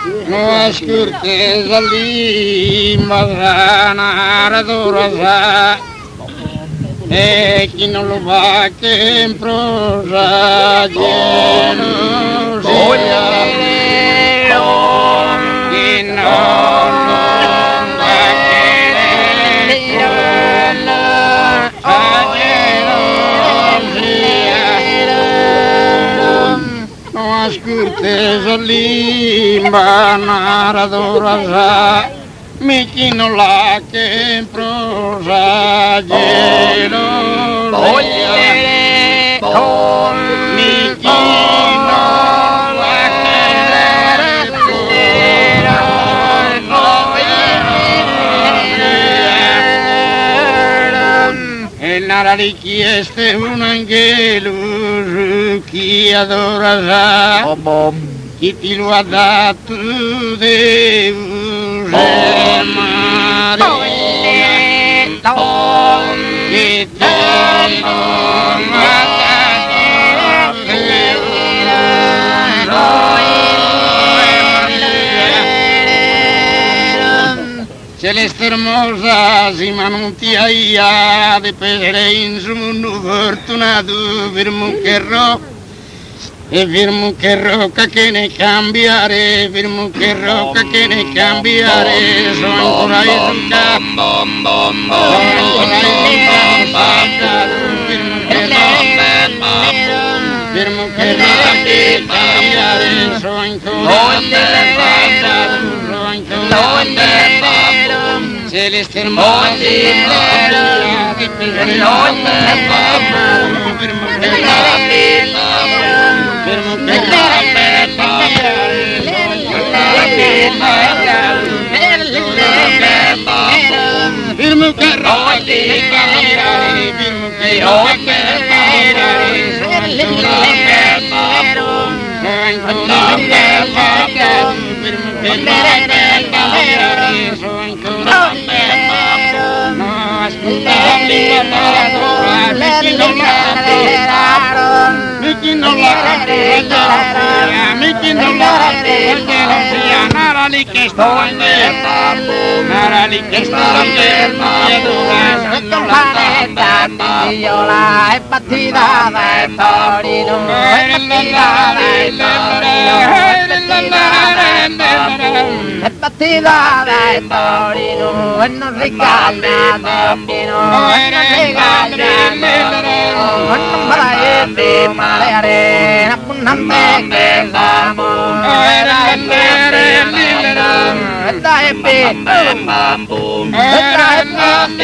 No ascoltes l'imbasanare d'orasa e chi non lo va che in prosa gelosia chi non va che in prosa no ascoltes l'imbasanare d'orasa mi chi non la che in prosa gelosia mi chi non la che e nara richieste un angelo chi adora chi ti lo ha dato Deus e Maria che ti lo ha dato Celeste hermosa, si ma non ti aia de pedere in su mundo fortunato firmo che e firmo che rocca che ne cambiare, firmo che rocca che ne cambiare, sono ancora in campo, sono ancora in campo, firmo che rocca che cambiare, sono ancora in campo, celeste hermosa, di pedere in firmo che firmo che firmo che Mickey no la nara li che sto nara li che sto Io è partita dai Torino, è partita dai Torino, è partita dai Torino e non ricalda Torino, e non ricalda Torino, non farete male abbondante che siamo, e dai bambù, e dai bambù,